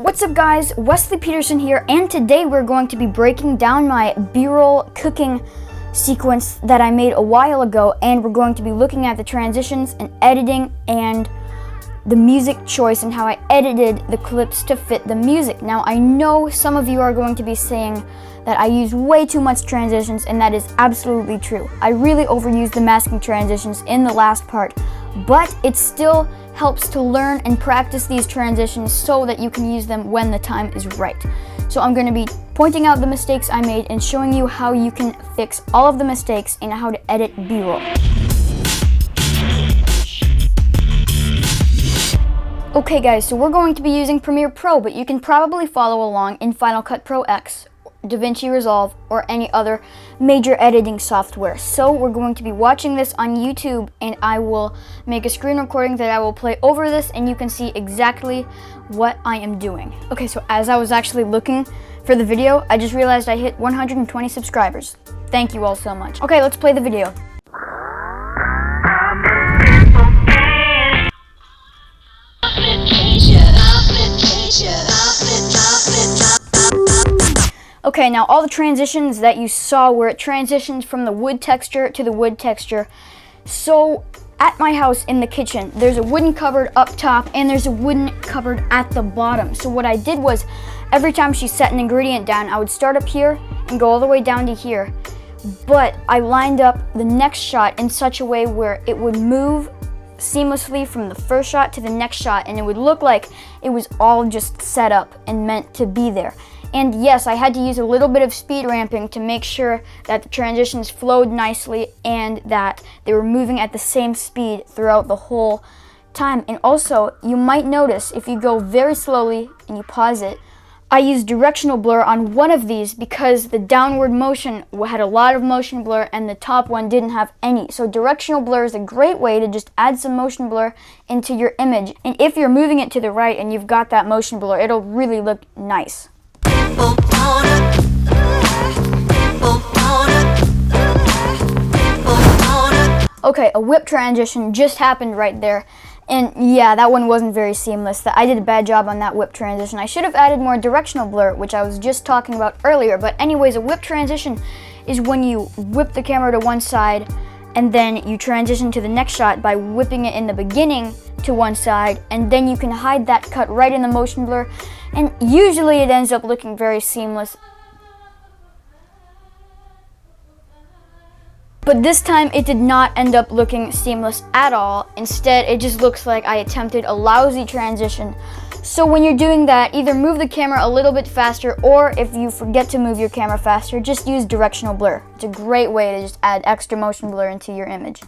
What's up guys, Wesley Peterson here, and today we're going to be breaking down my B-roll cooking sequence that I made a while ago, and we're going to be looking at the transitions and editing and the music choice and how I edited the clips to fit the music. Now I know some of you are going to be saying that I use way too much transitions, and that is absolutely true. I really overused the masking transitions in the last part, but it still helps to learn and practice these transitions so that you can use them when the time is right. So I'm going to be pointing out the mistakes I made and showing you how you can fix all of the mistakes and how to edit B-roll. Okay guys, so we're going to be using Premiere Pro, but you can probably follow along in Final Cut Pro X, DaVinci Resolve, or any other major editing software. So we're going to be watching this on YouTube, and I will make a screen recording that I will play over this, and you can see exactly what I am doing. Okay, so as I was actually looking for the video, I just realized I hit 120 subscribers. Thank you all so much. Okay, let's play the video. Okay, now all the transitions that you saw where it transitions from the wood texture to the wood texture. So at my house in the kitchen, there's a wooden cupboard up top and there's a wooden cupboard at the bottom. So what I did was, every time she set an ingredient down, I would start up here and go all the way down to here. But I lined up the next shot in such a way where it would move seamlessly from the first shot to the next shot, and it would look like it was all just set up and meant to be there. And yes, I had to use a little bit of speed ramping to make sure that the transitions flowed nicely and that they were moving at the same speed throughout the whole time. And also, you might notice if you go very slowly and you pause it, I used directional blur on one of these because the downward motion had a lot of motion blur and the top one didn't have any. So directional blur is a great way to just add some motion blur into your image. And if you're moving it to the right and you've got that motion blur, it'll really look nice. Okay, a whip transition just happened right there. And yeah, that one wasn't very seamless. I did a bad job on that whip transition. I should have added more directional blur, which I was just talking about earlier. But anyways, a whip transition is when you whip the camera to one side and then you transition to the next shot by whipping it in the beginning to one side, and then you can hide that cut right in the motion blur, and usually it ends up looking very seamless. But this time it did not end up looking seamless at all. Instead, it just looks like I attempted a lousy transition. So when you're doing that, either move the camera a little bit faster, or if you forget to move your camera faster, just use directional blur. It's a great way to just add extra motion blur into your image.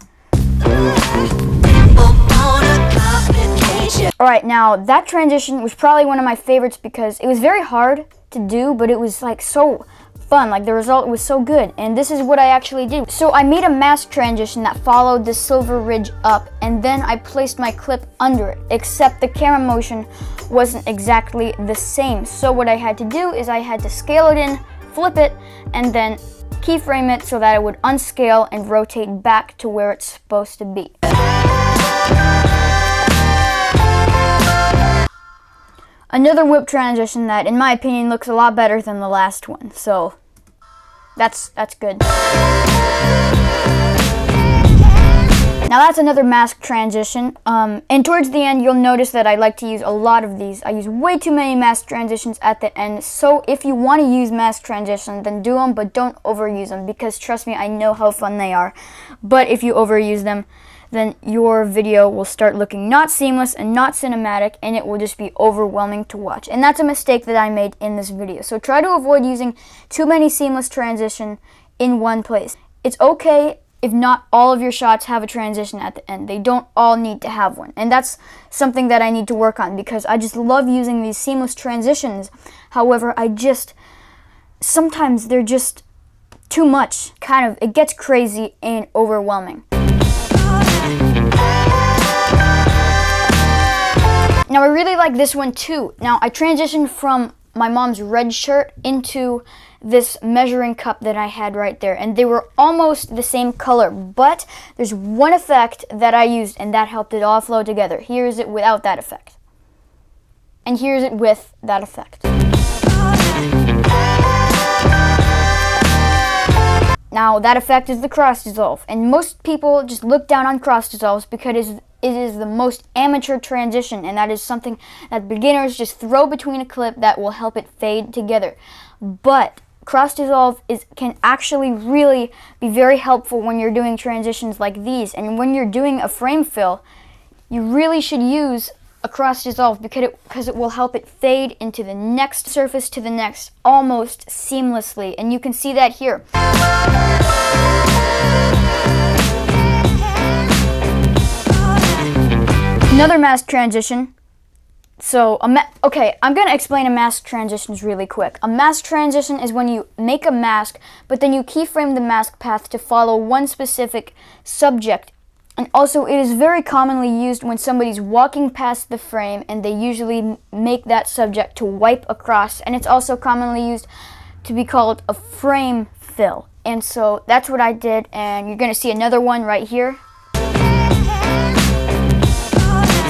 Alright, now that transition was probably one of my favorites because it was very hard to do, but it was like so fun. Like the result was so good, and this is what I actually did. So I made a mask transition that followed the silver ridge up, and then I placed my clip under it, except the camera motion wasn't exactly the same. So what I had to do is I had to scale it in, flip it, and then keyframe it so that it would unscale and rotate back to where it's supposed to be. Another whip transition that, in my opinion, looks a lot better than the last one, so that's good. Now that's another mask transition, and towards the end you'll notice that I like to use a lot of these. I use way too many mask transitions at the end, so if you want to use mask transitions, then do them, but don't overuse them, because trust me, I know how fun they are. But if you overuse them, then your video will start looking not seamless and not cinematic, and it will just be overwhelming to watch. And that's a mistake that I made in this video. So try to avoid using too many seamless transitions in one place. It's okay if not all of your shots have a transition at the end. They don't all need to have one. And that's something that I need to work on, because I just love using these seamless transitions. However, sometimes they're just too much. It gets crazy and overwhelming. Now I really like this one too. Now I transitioned from my mom's red shirt into this measuring cup that I had right there, and they were almost the same color, but there's one effect that I used and that helped it all flow together. Here's it without that effect. And here's it with that effect. Now that effect is the cross dissolve, and most people just look down on cross dissolves because it is the most amateur transition, and that is something that beginners just throw between a clip that will help it fade together. But cross dissolve can actually really be very helpful when you're doing transitions like these, and when you're doing a frame fill, you really should use a cross dissolve because it will help it fade into the next surface to the next almost seamlessly, and you can see that here. Another mask transition. So, okay, I'm going to explain a mask transitions really quick. A mask transition is when you make a mask, but then you keyframe the mask path to follow one specific subject. And also, it is very commonly used when somebody's walking past the frame and they usually make that subject to wipe across. And it's also commonly used to be called a frame fill. And so that's what I did, and you're going to see another one right here.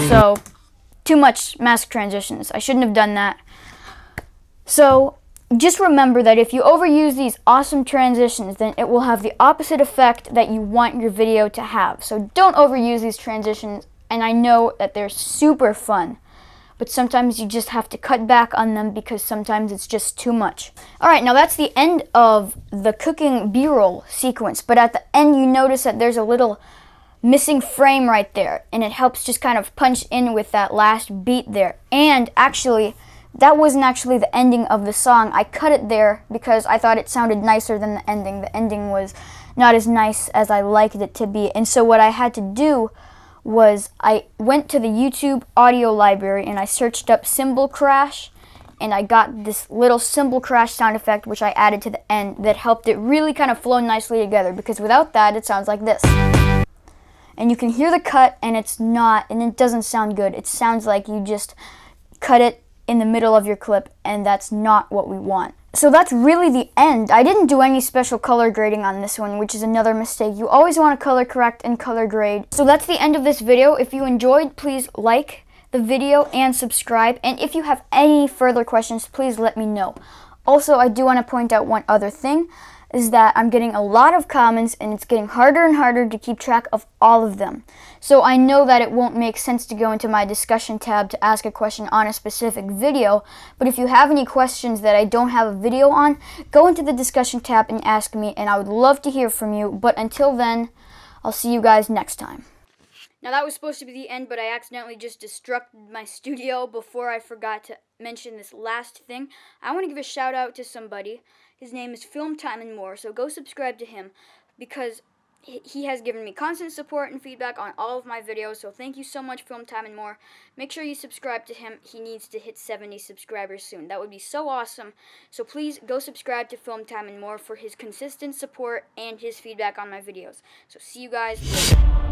So, too much mask transitions. I shouldn't have done that. So, just remember that if you overuse these awesome transitions, then it will have the opposite effect that you want your video to have. So don't overuse these transitions, and I know that they're super fun, but sometimes you just have to cut back on them because sometimes it's just too much. Alright, now that's the end of the cooking B-roll sequence, but at the end you notice that there's a little missing frame right there, and it helps just kind of punch in with that last beat there. And actually, that wasn't actually the ending of the song. I cut it there because I thought it sounded nicer than the ending. The ending was not as nice as I liked it to be. And so what I had to do was I went to the YouTube audio library and I searched up cymbal crash, and I got this little cymbal crash sound effect which I added to the end that helped it really kind of flow nicely together, because without that it sounds like this. And you can hear the cut, and it doesn't sound good. It sounds like you just cut it in the middle of your clip, and that's not what we want. So that's really the end. I didn't do any special color grading on this one, which is another mistake. You always want to color correct and color grade. So that's the end of this video. If you enjoyed, please like the video and subscribe. And if you have any further questions, please let me know. Also, I do want to point out one other thing, is that I'm getting a lot of comments, and it's getting harder and harder to keep track of all of them. So I know that it won't make sense to go into my discussion tab to ask a question on a specific video, but if you have any questions that I don't have a video on, go into the discussion tab and ask me, and I would love to hear from you. But until then, I'll see you guys next time. Now that was supposed to be the end, but I accidentally just destructed my studio before I forgot to mention this last thing. I want to give a shout out to somebody. His name is Film Time and More, so go subscribe to him because he has given me constant support and feedback on all of my videos, so thank you so much, Film Time and More. Make sure you subscribe to him. He needs to hit 70 subscribers soon. That would be so awesome. So please go subscribe to Film Time and More for his consistent support and his feedback on my videos. So see you guys later.